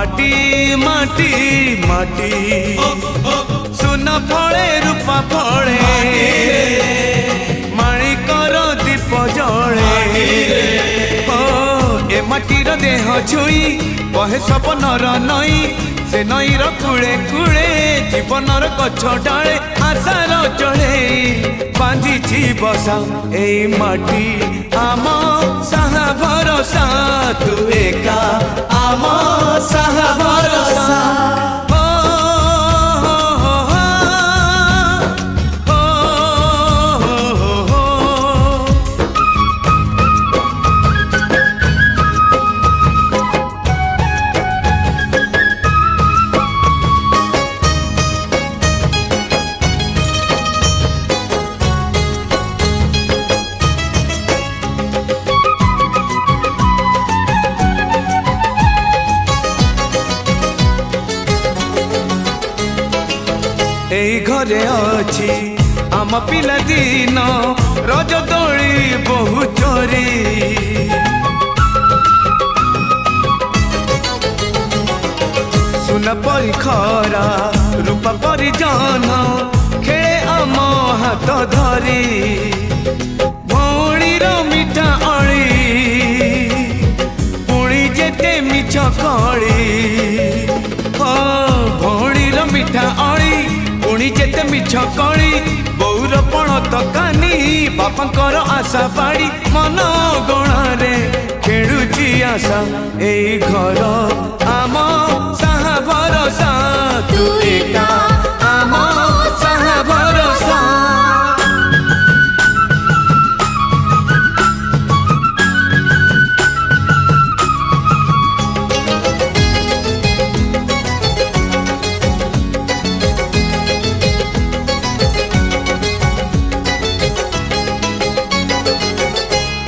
माटी माटी माटी सुना फले रूपा फले माणिकर दीप जले ए माटीर देह छुई बहे सपनर नई से नईर कूले कूले जीवनर गछ डाले आशार चढ़े बांधी बसा ए माटी आम साहा भरोसा तू एका आम साहा भरोसा एई घरे अछि आम पिला दिन रज दोली बहु चोरी सुना परी खरा रूपा परी जान खेले आम हाथ धरी भौणीर मिठा अली पुणी जेते मिछ कली भौणीर मिठा अली पुणी जेते मिछ कली बौर पण तकानी बापांकर आशा पाड़ी मन गणारे खेलुची आशा एई घर आम साहा भरोसा तू एका आम साहा भरोसा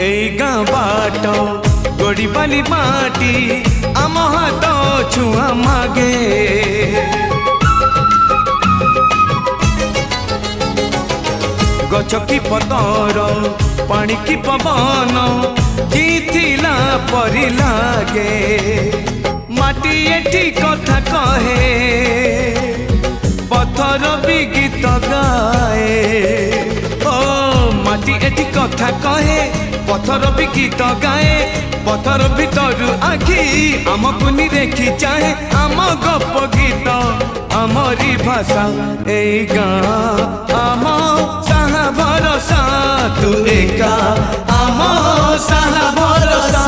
एई गाँ बाट गोड़ी बाली माटी आम हाथ छुआ मागे गछ की पतर पानी की पवन जीथिला परी लागे माटी एठी कथा कहे पत्थर भी गीत गाए ओ माटी एठी कथा कहे पत्थर भी गीत गाए पत्थर भीतर आखि आमको निरेखी चाहे आम गप गीत आमरी भाषा एई गाँ आम साहा भरोसा तू एका आम साहा भरोसा।